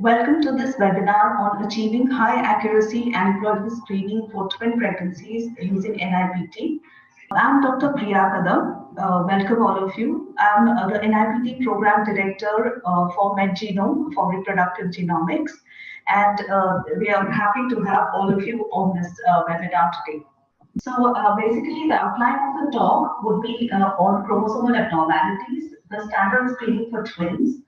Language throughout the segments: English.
Welcome to this webinar on achieving high accuracy aneuploidy screening for twin pregnancies using NIPT. I'm Dr. Priya Kadam. Welcome all of you. I'm the NIPT Program Director for MedGenome for Reproductive Genomics, and we are happy to have all of you on this webinar today. So basically, the outline of the talk would be on chromosomal abnormalities, the standard screening for twins,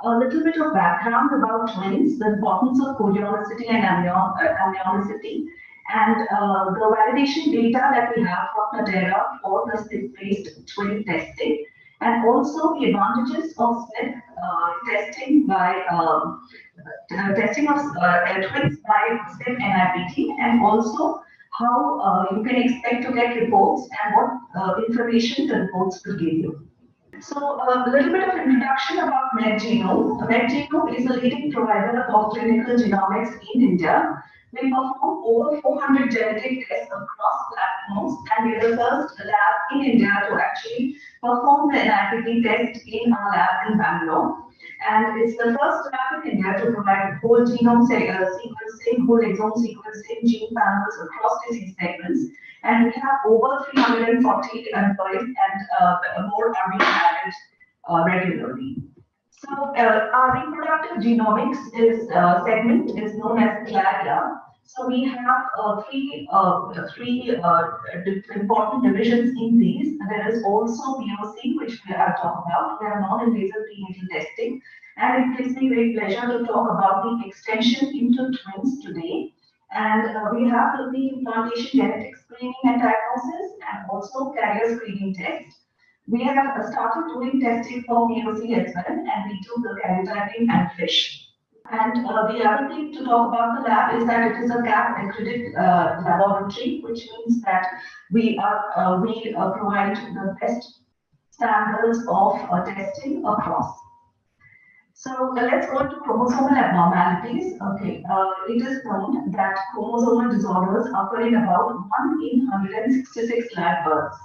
a little bit of background about twins, the importance of congruencity and aneuploidy, and the validation data that we have from Natera for the SNP-based twin testing, and also the advantages of SNP testing by testing of twins by SNP NIPT, and also how you can expect to get reports and what information the reports will give you. So a little bit of introduction about MedGenome. MedGenome is a leading provider of clinical genomics in India. We perform over 400 genetic tests across platforms, and we are the first lab in India to actually perform the NIPT test in our lab in Bangalore. And it's the first lab in India to provide whole genome sequencing, whole exome sequencing, gene panels across disease segments. And we have over 340 employees, and more are being added regularly. So our reproductive genomics segment is known as Claria. So we have three important divisions in these. There is also POC, which we have talked about. We are non-invasive prenatal testing, and it gives me great pleasure to talk about the extension into twins today. And we have the implantation genetic screening and diagnosis, and also carrier screening test. We have started doing testing for POC as well, and we do the karyotyping and FISH. And the other thing to talk about the lab is that it is a CAP accredited laboratory, which means that we provide the best standards of testing across. So let's go into chromosomal abnormalities. Okay, it is known that chromosomal disorders occur in about 1 in 166 live births.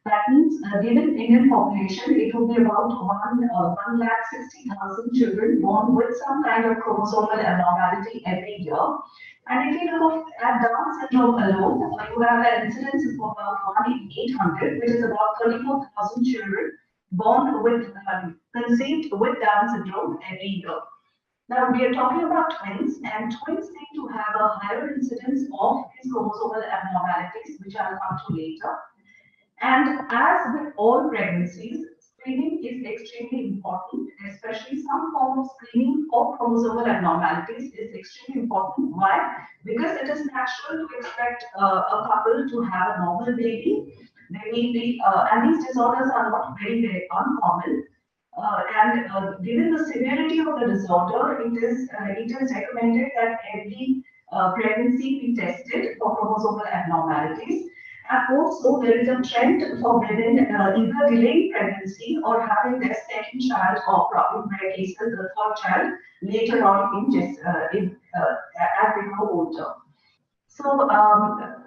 That means, given Indian population, it will be about 1,60,000 children born with some kind of chromosomal abnormality every year. And if you look at Down syndrome alone, you have an incidence of about 1 in 800, which is about 34,000 children born with conceived with Down syndrome every year. Now we are talking about twins, and twins seem to have a higher incidence of these chromosomal abnormalities, which I'll come to later. And as with all pregnancies, screening is extremely important, especially some form of screening for chromosomal abnormalities is extremely important. Why? Because it is natural to expect a couple to have a normal baby. They may be, and these disorders are not very, very uncommon. Given the severity of the disorder, it is recommended that every pregnancy be tested for chromosomal abnormalities. And also, there is a trend for women either delaying pregnancy or having their second child, or in rare cases, the third child later on as they grow older. So,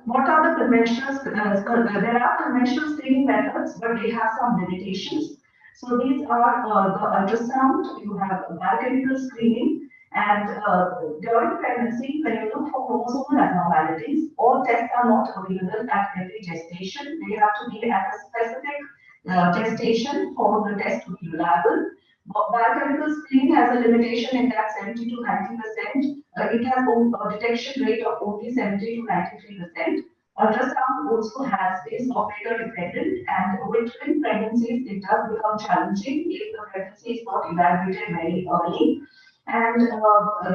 what are the conventional? There are conventional screening methods, but they have some limitations. So these are the ultrasound. You have biochemical screening. And during pregnancy, when you look for chromosomal abnormalities, all tests are not available at every gestation. They have to be at a specific gestation for the test to be reliable. Biochemical screening has a limitation in that 70 to 90%. It has a detection rate of only 70 to 93%. Ultrasound also is operator dependent, and with twin pregnancies, it does become challenging if the pregnancy is not evaluated very early. And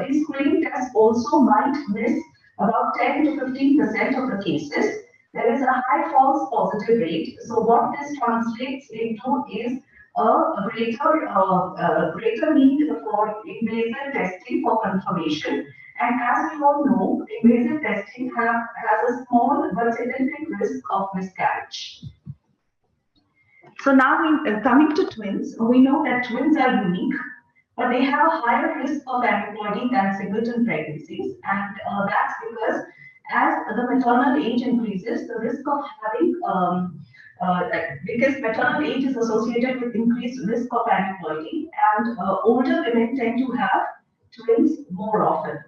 these screening tests also might miss about 10 to 15% of the cases. There is a high false positive rate. So what this translates into is a greater need for invasive testing for confirmation. And as we all know, invasive testing has a small but significant risk of miscarriage. So now, coming to twins, we know that twins are unique, but they have a higher risk of aneuploidy than singleton pregnancies, and that's because as the maternal age increases, the risk of having because maternal age is associated with increased risk of aneuploidy, and older women tend to have twins more often.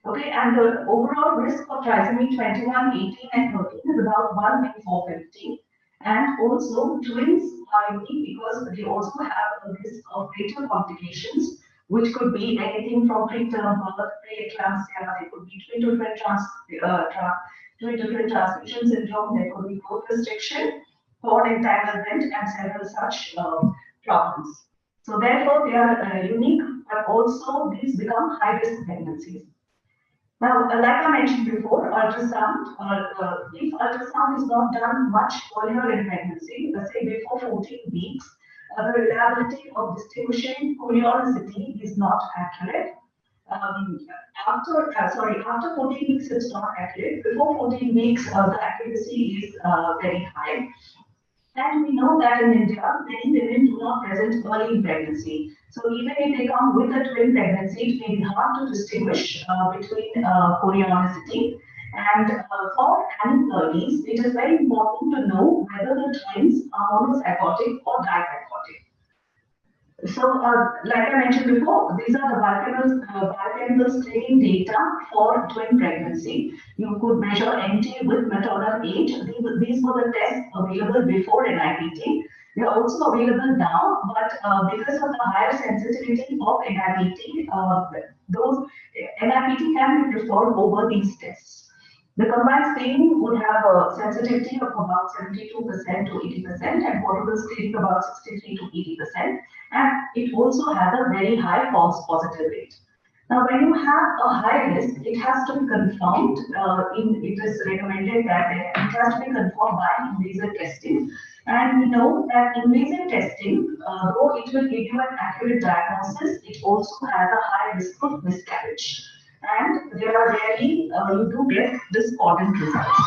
Okay, and the overall risk of trisomy 21, 18, and 13 is about 1 in 450. And also, twins are unique because they also have a risk of greater complications, which could be anything from preterm birth, preeclampsia, they could be twin-to-twin transmission syndrome, there could be growth restriction, cord entanglement, and several such problems. So therefore, they are unique, but also these become high-risk pregnancies. Now, like I mentioned before, ultrasound, if ultrasound is not done much earlier in pregnancy, let's say before 14 weeks, the reliability of distinguishing chorionicity is not accurate. After 14 weeks, it's not accurate. Before 14 weeks, the accuracy is very high. And we know that in India, many women do not present early in pregnancy. So even if they come with a twin pregnancy, it may be hard to distinguish between chorionicity. And for aneuploidies, it is very important to know whether the twins are monozygotic or dizygotic. So, like I mentioned before, these are the biochemical screening data for twin pregnancy. You could measure NT with maternal age. These were the tests available before NIPT. They are also available now, but because of the higher sensitivity of NIPT, those NIPT can be preferred over these tests. The combined screening would have a sensitivity of about 72% to 80% and portable screening about 63 to 80%. And it also has a very high false positive rate. Now, when you have a high risk, it has to be confirmed. It is recommended that it has to be confirmed by invasive testing. And we know that invasive testing, though it will give you an accurate diagnosis, it also has a high risk of miscarriage. And there are rarely you do get discordant results.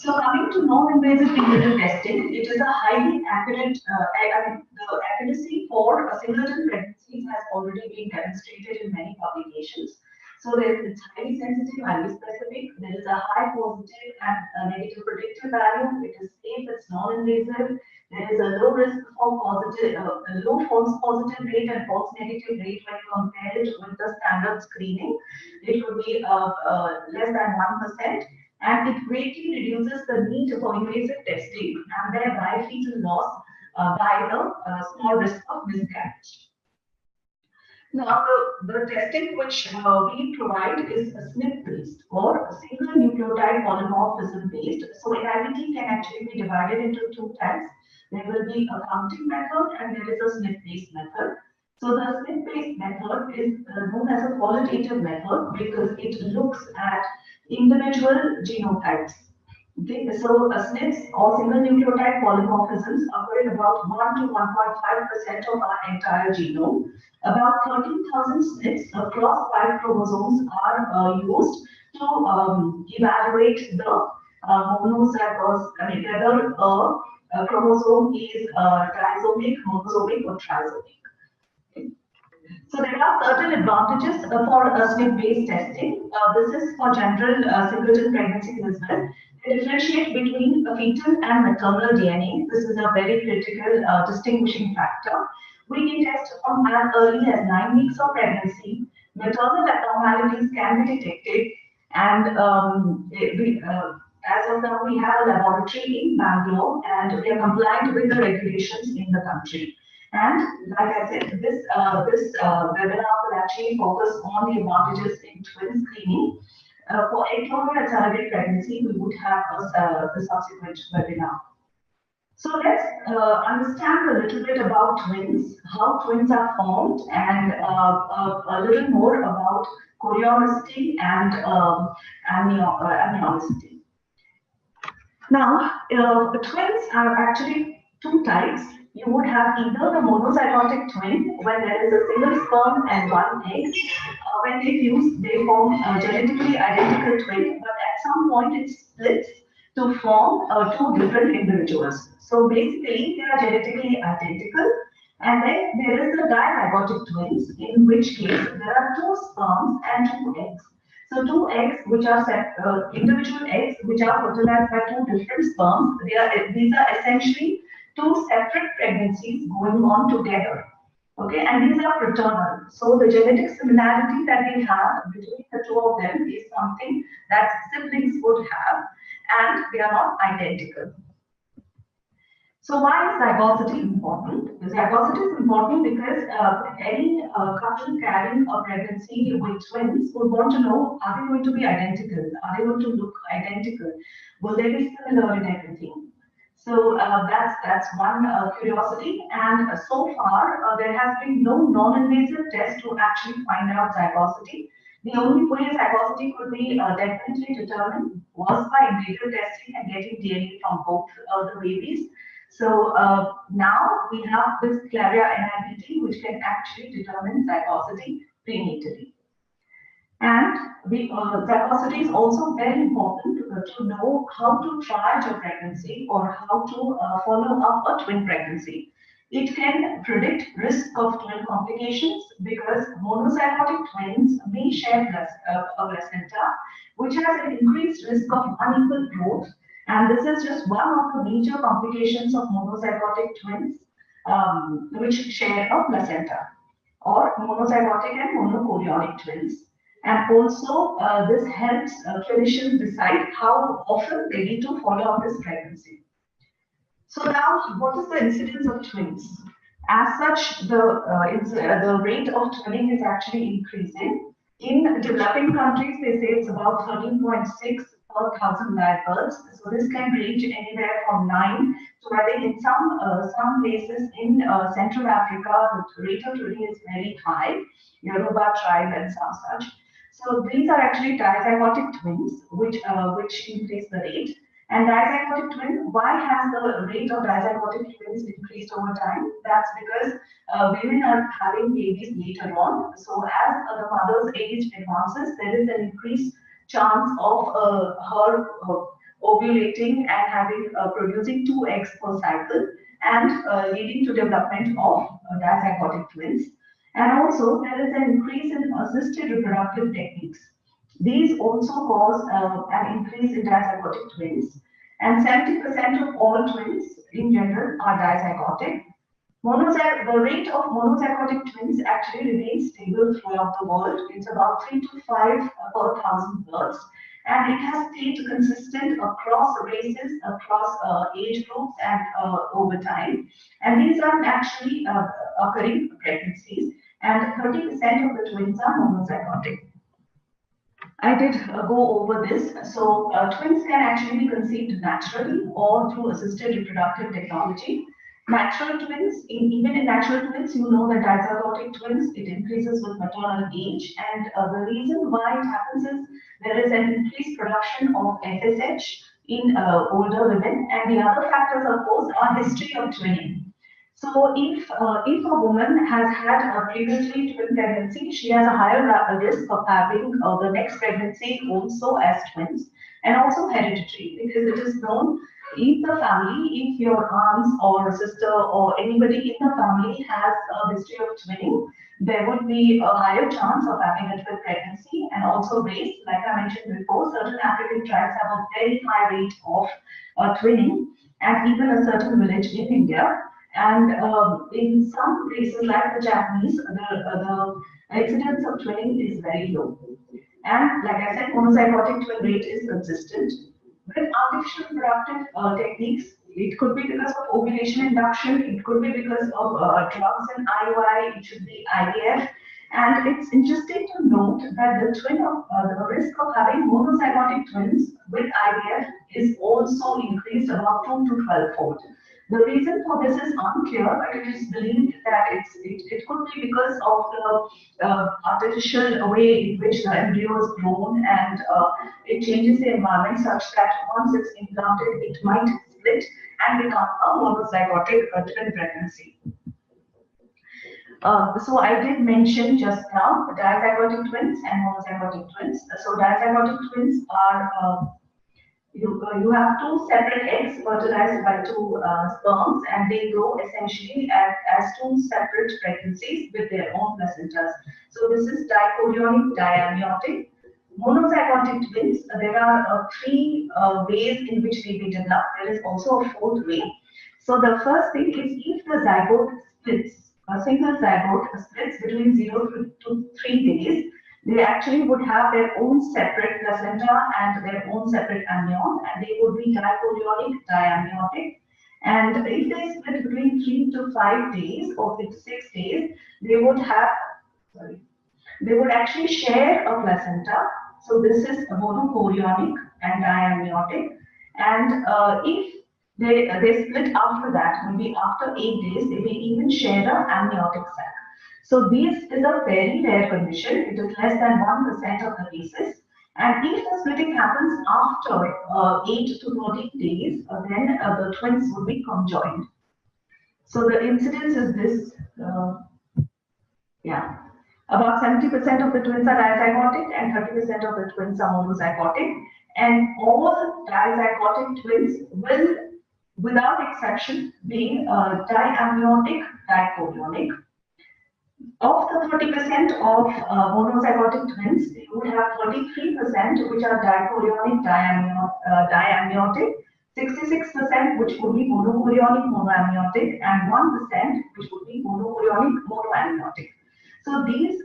So coming to non-invasive prenatal testing, it is a highly accurate, the accuracy for a singleton pregnancies has already been demonstrated in many publications. So it's highly sensitive, highly specific. There is a high positive and negative predictive value. It is safe, it's non-invasive. There is a low risk for positive, a low false positive rate and false negative rate when you compare it with the standard screening. It could be less than 1%, and it greatly reduces the need for invasive testing and thereby fetal loss by the small risk of miscarriage. Now, the testing which we provide is a SNP-based or single nucleotide polymorphism based. So NIPT can actually be divided into two types. There will be a counting method and there is a SNP-based method. So the SNP-based method is known as a qualitative method because it looks at individual genotypes. So SNPs or single nucleotide polymorphisms occur in about 1 to 1.5% of our entire genome. About 13,000 SNPs across 5 chromosomes are used to evaluate the monozygous, whether a chromosome is trisomic, monosomic, or trisomic. So there are certain advantages for SNP-based testing. This is for general singleton pregnancies as well. They differentiate between fetal and maternal DNA. This is a very critical distinguishing factor. We can test from as early as 9 weeks of pregnancy. Maternal abnormalities can be detected, and as of now, we have a laboratory in Bangalore, and we are compliant with the regulations in the country. And like I said, this webinar will actually focus on the advantages in twin screening. For ectopic and surrogate pregnancy, we would have the subsequent webinar. So let's understand a little bit about twins, how twins are formed, and a little more about chorionicity and aneuploidy. Now, twins are actually two types. You would have either the monozygotic twin, when there is a single sperm and one egg. When they fuse, they form a genetically identical twin, but at some point it splits to form two different individuals. So basically, they are genetically identical. And then there is the dizygotic twins, in which case there are two sperms and two eggs. So two eggs, which are individual eggs, which are fertilized by two different sperms. These are essentially two separate pregnancies going on together. Okay, and these are fraternal. So the genetic similarity that we have between the two of them is something that siblings would have, and they are not identical. So why is zygosity important? The zygosity is important because any couple carrying a pregnancy with twins would want to know, are they going to be identical? Are they going to look identical? Will they be similar in everything? So that's one curiosity. And so far, there has been no non-invasive test to actually find out zygosity. The only way zygosity could be definitely determined was by in vitro testing and getting DNA from both the babies. So now we have this Claria NIPT, which can actually determine zygosity prenatally. And the zygosity is also very important to know how to triage a pregnancy or how to follow up a twin pregnancy. It can predict risk of twin complications because monozygotic twins may share a placenta, which has an increased risk of unequal growth. And this is just one of the major complications of monozygotic twins, which share a placenta, or monozygotic and monochorionic twins. And also, this helps clinicians decide how often they need to follow up this pregnancy. So now, what is the incidence of twins? As such, the rate of twinning is actually increasing. In developing countries, they say it's about 13.6 per thousand live births. So this can range anywhere from 9 to, I think, in some places in Central Africa, the rate of twinning is very high. Yoruba tribe and some such. So these are actually dizygotic twins, which increase the rate. And dizygotic twin, why has the rate of dizygotic twins increased over time? That's because women are having babies later on. So as the mother's age advances, there is an increased chance of her ovulating and having producing 2 eggs per cycle and leading to development of dizygotic twins. And also there is an increase in assisted reproductive techniques. These also cause an increase in dizygotic twins, and 70% of all twins in general are dizygotic. The rate of monozygotic twins actually remains stable throughout the world. It's about 3 to 5 per thousand births, and it has stayed consistent across races, across age groups, and over time. And these are actually occurring pregnancies, and 30% of the twins are monozygotic. I did go over this. So twins can actually be conceived naturally or through assisted reproductive technology. Natural twins, even in natural twins, you know that dizygotic twins, it increases with maternal age. And the reason why it happens is there is an increased production of FSH in older women. And the other factors, of course, are history of twinning. So if a woman has had a previously twin pregnancy, she has a higher risk of having the next pregnancy also as twins, and also hereditary, because it is known in the family, if your aunts or sister or anybody in the family has a history of twinning, there would be a higher chance of having a twin pregnancy. And also race, like I mentioned before, certain African tribes have a very high rate of twinning, and even a certain village in India. And in some places like the Japanese, the incidence of twinning is very low. And like I said, monozygotic twin rate is consistent. With artificial reproductive techniques, it could be because of ovulation induction, it could be because of drugs and IUI, it should be IVF. And it's interesting to note that the risk of having monozygotic twins with IVF is also increased about 2 to 12-fold. The reason for this is unclear, but it is believed that it could be because of the artificial way in which the embryo is grown, and it changes the environment such that once it's implanted, it might split and become a monozygotic twin pregnancy. So I did mention just now dizygotic twins and monozygotic twins. So dizygotic twins are you have 2 separate eggs fertilized by 2 sperms, and they grow essentially as 2 separate pregnancies with their own placentas. So this is dichorionic diamniotic. Monozygotic twins, there are 3 ways in which they develop. There is also a 4th way. So the first thing is if the zygote splits, a single zygote splits between 0 to 3 days, they actually would have their own separate placenta and their own separate amnion, and they would be dichorionic, diamniotic. And if they split between 3 to 5 days or 6 days, they would have, sorry, they would actually share a placenta. So this is monochorionic and diamniotic. And if they split after that, maybe after 8 days, they may even share the amniotic sac. So this is a very rare condition. It is less than 1% of the cases. And if the splitting happens after 8 to 14 days, then the twins would be conjoined. So the incidence is this, yeah. About 70% of the twins are dizygotic and 30% of the twins are monozygotic. And all dizygotic twins will, without exception, be diamniotic, dichorionic. Of the 30% of monozygotic twins, you would have 33% which are dichorionic, diamniotic, 66% which would be monochorionic, monoamniotic, and 1% which would be monochorionic, monoamniotic. So this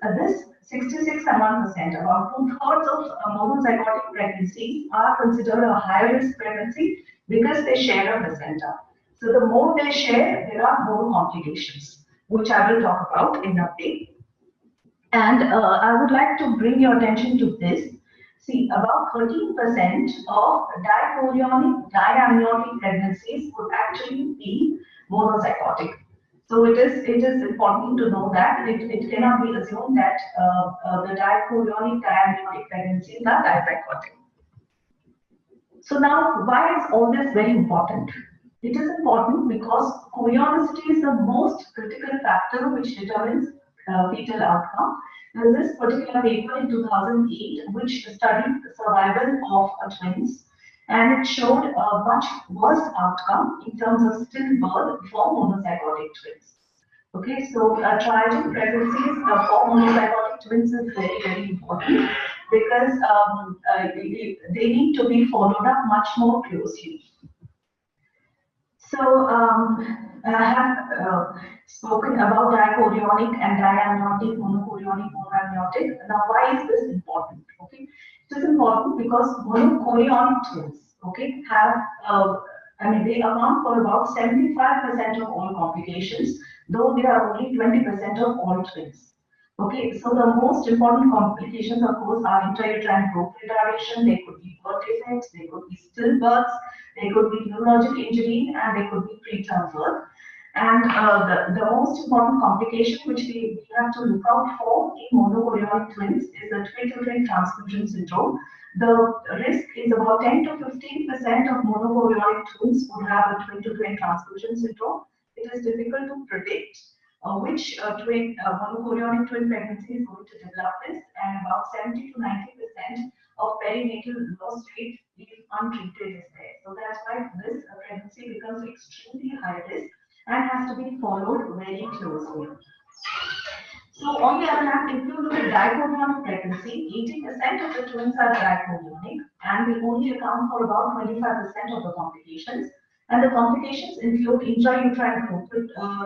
66 and 1%, about 2/3 of monozygotic pregnancies are considered a high-risk pregnancy because they share a placenta. So the more they share, there are more complications, which I will talk about in a bit. And I would like to bring your attention to this. See, about 13% of dichorionic, diamniotic pregnancies would actually be monozygotic. So it is important to know that it cannot be assumed that the dichorionic, diamniotic pregnancies are dizygotic. So now, why is all this very important? It is important because chorionicity is the most critical factor which determines fetal outcome. There is this particular paper in 2008 which studied the survival of twins, and it showed a much worse outcome in terms of stillbirth for monozygotic twins. Okay, so triaging pregnancies for monozygotic twins is very, very important because they need to be followed up much more closely. So I have spoken about dichorionic and diamniotic, monochorionic, monoamniotic. Now, why is this important? Okay, it is important because monochorionic twins, okay, have they account for about 75% of all complications, though they are only 20% of all twins. Okay, so the most important complications, of course, are intrauterine growth retardation. They could be birth defects, they could be stillbirths, they could be neurologic injury, and they could be preterm birth. And the most important complication which we have to look out for in monochorionic twins is the twin-to-twin transfusion syndrome. The risk is about 10 to 15% of monochorionic twins would have a twin-to-twin transfusion syndrome. It is difficult to predict which monochorionic twin pregnancy is going to develop this, and about 70 to 90% of perinatal loss rate if untreated is there. So that's why this pregnancy becomes extremely high risk and has to be followed very closely. So on the other hand, if you look at dichorionic pregnancy, 80% of the twins are dichorionic, and they only account for about 25% of the complications. And the complications include intrauterine growth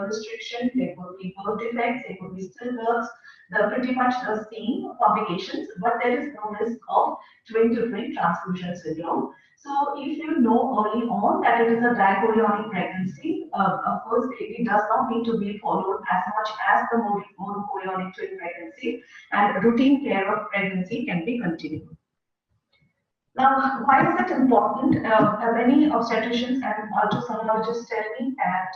restriction, there could be birth defects, there could be stillbirths, the pretty much the same complications, but there is no risk of twin-to-twin transfusion syndrome. So if you know early on that it is a dichorionic pregnancy, of course it does not need to be followed as much as the monochorionic twin pregnancy, and routine care of pregnancy can be continued. Now, why is it important? Many obstetricians and ultrasonologists tell me that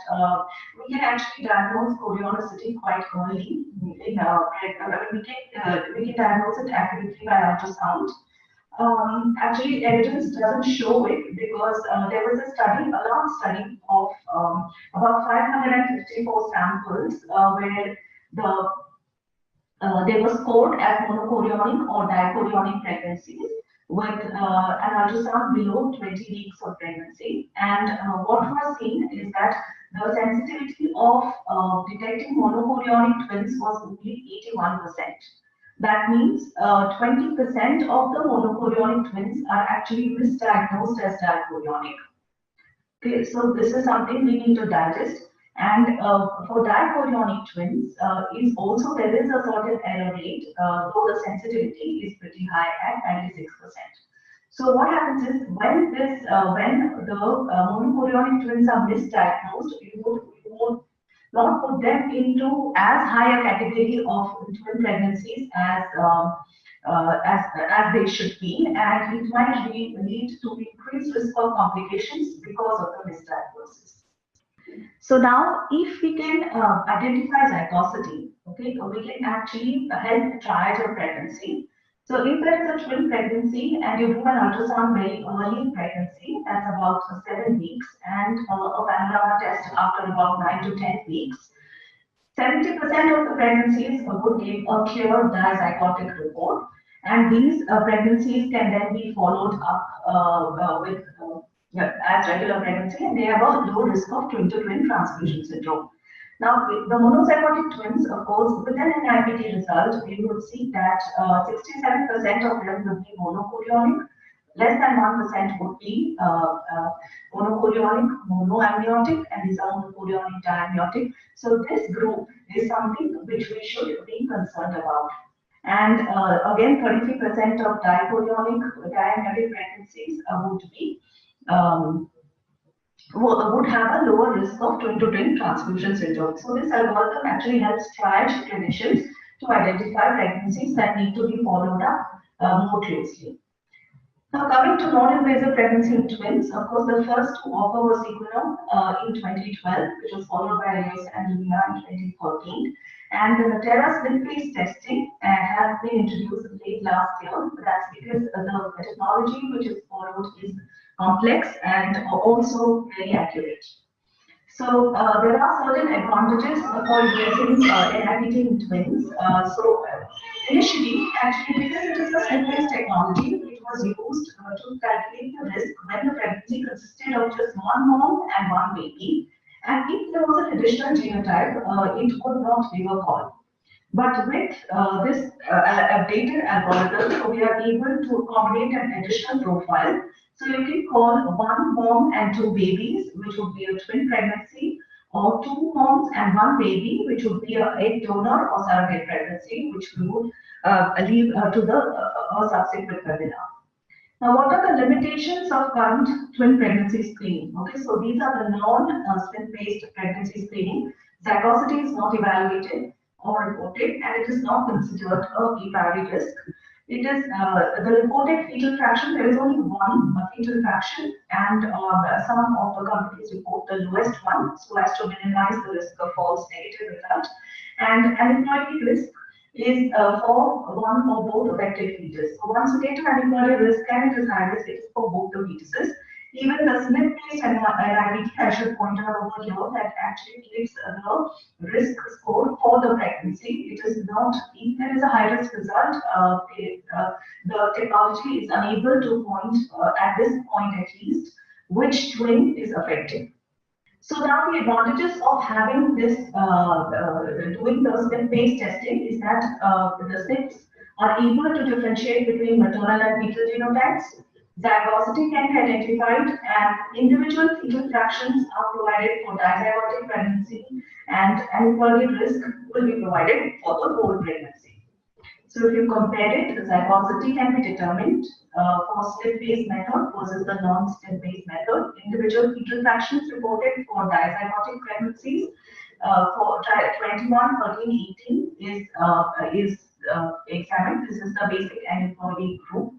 we can actually diagnose chorionicity quite early. We can diagnose it accurately by ultrasound. Actually, evidence doesn't show it because there was a study, a large study of about 554 samples where they were scored as monochorionic or dichorionic pregnancies with an ultrasound below 20 weeks of pregnancy. And what was seen is that the sensitivity of detecting monochorionic twins was only 81%. That means 20% of the monochorionic twins are actually misdiagnosed as dichorionic. Okay, so this is something we need to digest. And for dichorionic twins, is also there is a certain error rate, though the sensitivity is pretty high at 96%. So what happens is when the monochorionic twins are misdiagnosed, you would not put them into as high a category of twin pregnancies as they should be, and it might lead to increased risk of complications because of the misdiagnosis. So now, if we can identify zygosity, okay, so we can actually help triage a pregnancy. So if there is a twin pregnancy and you do an ultrasound very early in pregnancy, that's about 7 weeks, and a panorama test after about 9 to 10 weeks, 70% of the pregnancies would give a clear dizygotic report, and these pregnancies can then be followed up with yeah, as regular pregnancy, and they have a low risk of twin-to-twin transfusion syndrome. Now, the monozygotic twins, of course, with an NIPT result, we would see that 67% of them would be monochorionic, less than 1% would be monochorionic, monoamniotic, and these are monochorionic diamniotic. So this group is something which we should be concerned about. And again, 33% of dichorionic diamniotic pregnancies would have a lower risk of twin-to-twin transfusion syndrome. So this algorithm actually helps triage clinicians to identify pregnancies that need to be followed up more closely. Now, coming to non-invasive pregnancy in twins, of course, the first to offer was zygosity in 2012, which was followed by Elias and Luna in 2013. And the Natera SNP-based testing has been introduced late last year. That's because the technology which is followed is complex and also very accurate. So there are certain advantages for using NIPT in twins. Initially, actually, because it is a SNP-based technology, it was used to calculate the risk when the pregnancy consisted of just one mom and one baby. And if there was an additional genotype, it could not give a call. But with this updated algorithm, we are able to accommodate an additional profile. So you can call one mom and two babies, which would be a twin pregnancy, or two moms and one baby, which would be a egg donor or surrogate pregnancy, which we would leave to the subsequent webinar. Now, what are the limitations of current twin pregnancy screening? Okay, so these are the non-SNP-based pregnancy screening. Zygosity is not evaluated or reported, and it is not considered a primary risk. It is the reported fetal fraction. There is only one fetal fraction, and some of the companies report the lowest one, so as to minimize the risk of false negative result. And aneuploidy risk is for one or both affected fetus. So once you get to aneuploidy risk, and it is high risk, it is for both the fetuses. Even the SNP-based NIPT, I should point out over here, that actually gives the risk score for the pregnancy. It is not, if there is a high risk result, the technology is unable to point, at this point at least, which twin is affected. So now the advantages of having this, doing the SNP-based testing is that the SNPs are able to differentiate between maternal and fetal genotypes. Zygosity can be identified, and individual fetal fractions are provided for dizygotic pregnancy, and aneuploidy risk will be provided for the whole pregnancy. So if you compare it, the zygosity can be determined for SNP-based method versus the non-SNP-based method. Individual fetal fractions reported for dizygotic pregnancies for 21, 13, 18 is examined. This is the basic aneuploidy group.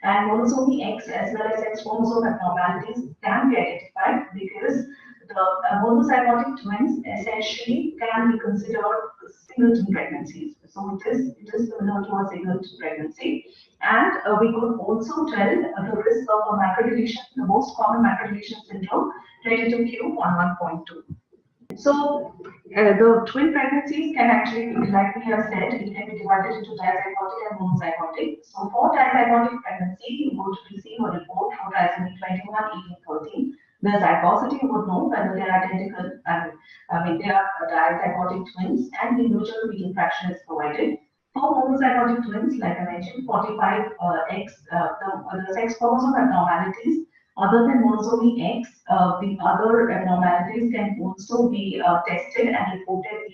And monosomy X as well as X chromosome abnormalities can be identified because the monozygotic twins essentially can be considered singleton pregnancies. So it is similar to a singleton pregnancy. And we could also tell the risk of a microdeletion, the most common microdeletion syndrome, 22q11.2. So the twin pregnancies can actually, like we have said, it can be divided into dizygotic and monozygotic. So for dizygotic pregnancy, you would receive a report for trisomy 21, 18, 13. The zygosity would know whether they are identical, I mean they are dizygotic twins, and the individual fetal fraction is provided. For monozygotic twins, like I mentioned, 45X, the sex chromosome abnormalities Other than monosomy X, the other abnormalities can also be tested and reported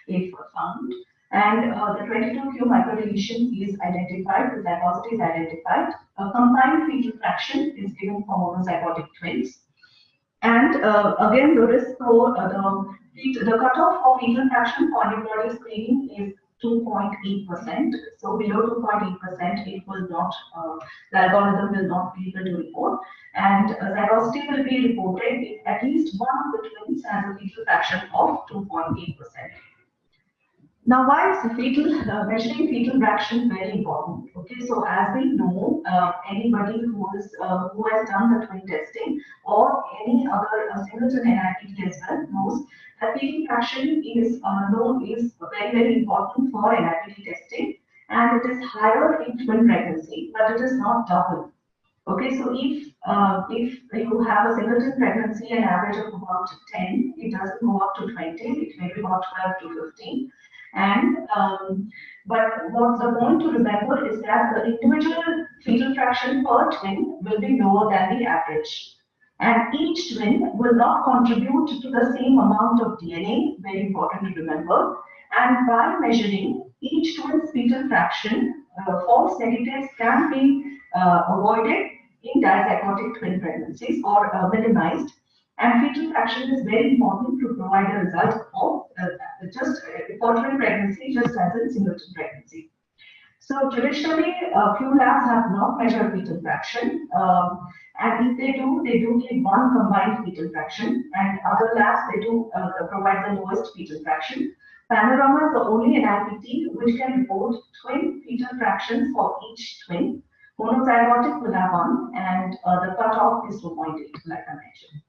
if found. And the 22q microdeletion is identified, the zygosity is identified. A combined fetal fraction is given for monozygotic twins. And again, the risk for the cutoff for fetal fraction for aneuploidy screening is 2.8%. So below 2.8%, it will not, the algorithm will not be able to report. And zygosity will be reported if at least one of the twins has a fetal fraction of 2.8%. Now, why is measuring fetal fraction very important? Okay, so as we know, anybody who has done the twin testing or any other singleton NIPT as well knows that fetal fraction is very important for NIPT testing, and it is higher in twin pregnancy, but it is not double. Okay, so if you have a singleton pregnancy, an average of about 10, it doesn't go up to 20, it may be about 12 to 15. And but what the point to remember is that the individual fetal fraction per twin will be lower than the average. And each twin will not contribute to the same amount of DNA, very important to remember. And by measuring each twin's fetal fraction, false negatives can be avoided in dizygotic twin pregnancies or minimized. And fetal fraction is very important to provide a result of for twin pregnancy, just as in singleton pregnancy. So traditionally, few labs have not measured fetal fraction, and if they do give one combined fetal fraction, and other labs they do provide the lowest fetal fraction. Panorama is the only NIPT which can report twin fetal fractions for each twin. Monozygotic will have one, and the cutoff is 2.8, like I mentioned.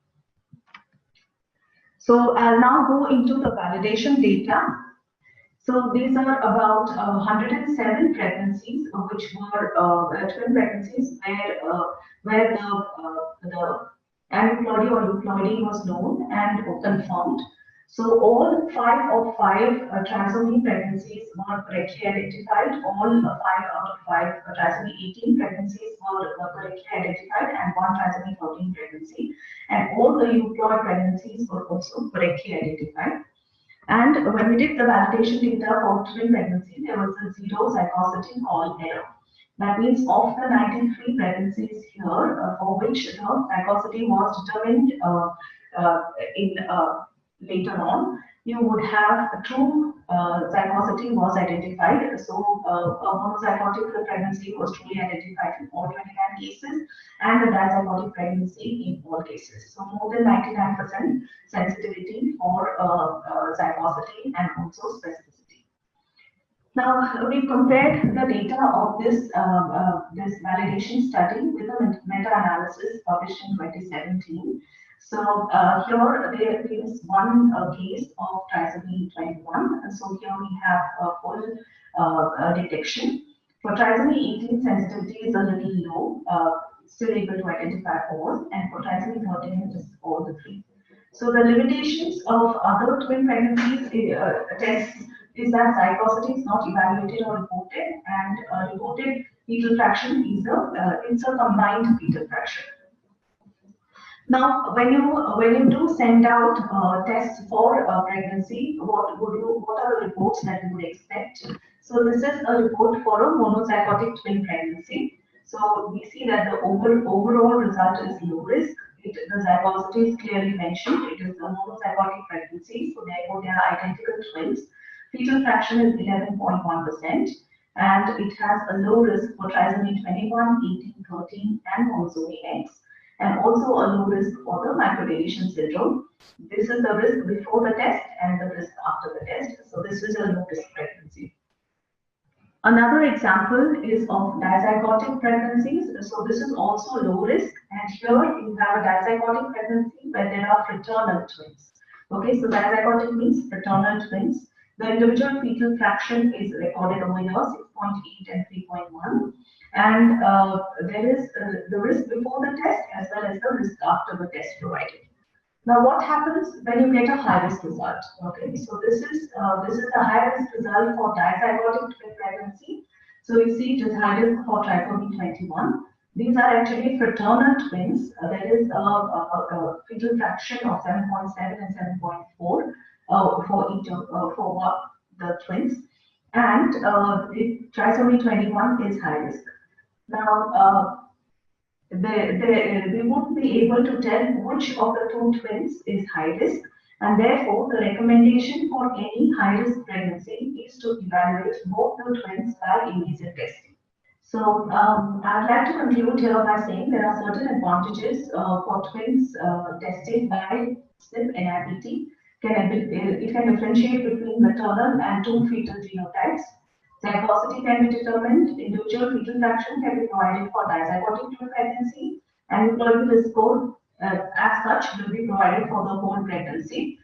So I'll now go into the validation data. So these are about 107 pregnancies, which were twin pregnancies where the aneuploidy or euploidy was known and confirmed. So all 5 of 5 trisomy pregnancies were correctly identified. All 5 out of 5 trisomy 18 pregnancies were correctly identified, and 1 trisomy 13 pregnancy. And all the euploid pregnancies were also correctly identified. And when we did the validation data for twin pregnancy, there was a zero zygosity call error. That means of the 93 pregnancies here, for which the zygosity was determined later on, you would have a true zygosity was identified. So a monozygotic pregnancy was truly identified in all 29 cases, and a dizygotic pregnancy in all cases. So more than 99% sensitivity for zygosity and also specificity. Now we compared the data of this validation study with a meta-analysis published in 2017. So here there is one case of trisomy 21. And so here we have a full detection. For trisomy 18, sensitivity is a little low, still able to identify all, and for trisomy 13, it is all the 3. So the limitations of other twin pregnancies tests is that zygosity is not evaluated or reported, and reported fetal fraction is a combined fetal fraction. Now, when you do send out tests for pregnancy, what are the reports that you would expect? So this is a report for a monozygotic twin pregnancy. So we see that the overall result is low risk. The zygosity is clearly mentioned. It is a monozygotic pregnancy, so therefore they are identical twins. Fetal fraction is 11.1%, and it has a low risk for trisomy 21, 18, 13, and monosomy X, and also a low risk for the microdeletion syndrome. This is the risk before the test and the risk after the test. So this is a low risk pregnancy. Another example is of dizygotic pregnancies. So this is also low risk, and here you have a dizygotic pregnancy where there are fraternal twins. Okay, so dizygotic means fraternal twins. The individual fetal fraction is recorded over here, 6.8 and 3.1. And there is the risk before the test as well as the risk after the test provided. Now, what happens when you get a high-risk result? Okay, so this is the high-risk result for dizygotic twin pregnancy. So you see it is high risk for trisomy 21. These are actually fraternal twins. There is a fetal fraction of 7.7 and 7.4 for each of for the twins, and trisomy 21 is high risk. Now, we won't be able to tell which of the two twins is high risk, and therefore the recommendation for any high risk pregnancy is to evaluate both the twins by invasive testing. So I'd like to conclude here by saying there are certain advantages for twins tested by SNP NIPT. It can differentiate between maternal and two fetal genotypes. Zygosity can be determined, individual fetal fraction can be provided for dizygotic twin pregnancy, and aneuploidy risk score as such will be provided for the whole pregnancy.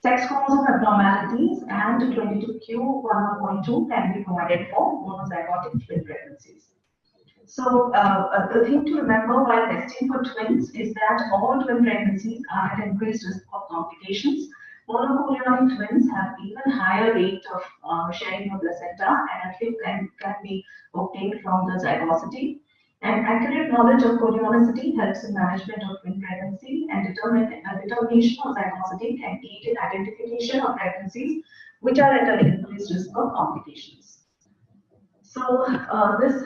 Sex chromosome abnormalities and 22q11.2 can be provided for monozygotic twin pregnancies. So the thing to remember while testing for twins is that all twin pregnancies are at increased risk of complications. Monochorionic twins have even higher rate of sharing of placenta, and a FIP can be obtained from the zygosity. And accurate knowledge of chorionicity helps in management of twin pregnancy, and determination of zygosity can aid in identification of pregnancies which are at an increased risk of complications. So this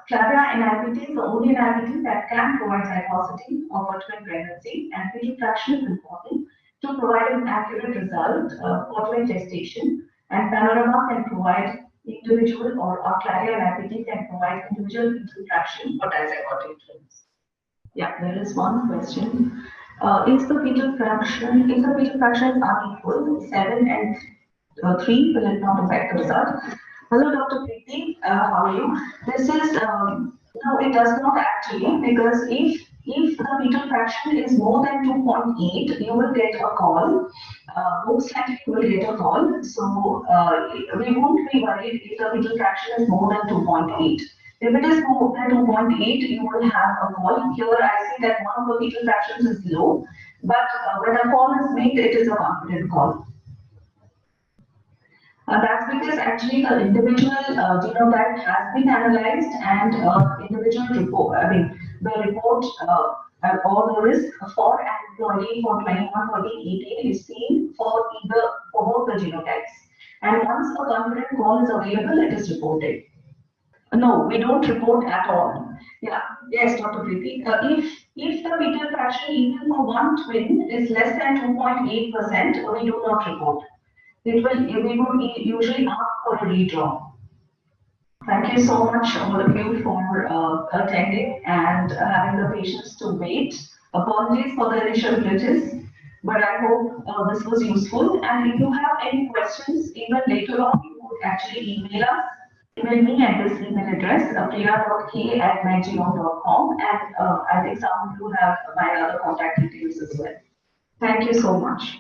Claria NIPT is the only NIPT that can provide zygosity of a twin pregnancy, and fetal fraction is important to provide an accurate result for twin gestation, and Panorama can provide individual, or Claria NIPT can provide individual fetal fraction for dizygotic twins. Yeah, there is one question. If the fetal fraction is unequal, 7 and 3, will it not affect the result? Hello, Dr. Preeti. How are you? This is no, it does not actually, because if the fetal fraction is more than 2.8, you will get a call. Most likely you will get a call. So we won't be worried if the fetal fraction is more than 2.8. If it is more than 2.8, you will have a call. Here I see that one of the fetal fractions is low, but when a call is made, it is a confident call. That's because actually the individual genotype has been analyzed, and individual report, the report or the risk for aneuploidy for 21, 13, 18 is seen for both the genotypes. And once a confident call is available, it is reported. No, we don't report at all. Yeah, yes, Dr. Preeti. If the fetal fraction even for one twin is less than 2.8%, we do not report. We would usually ask for a redraw. Thank you so much, all of you, for attending and having the patience to wait. Apologies for the initial glitches, but I hope this was useful. And if you have any questions, even later on, you could actually email us. Email me at this email address, priya.k@medgenome.com, and I think some of you have my other contact details as well. Thank you so much.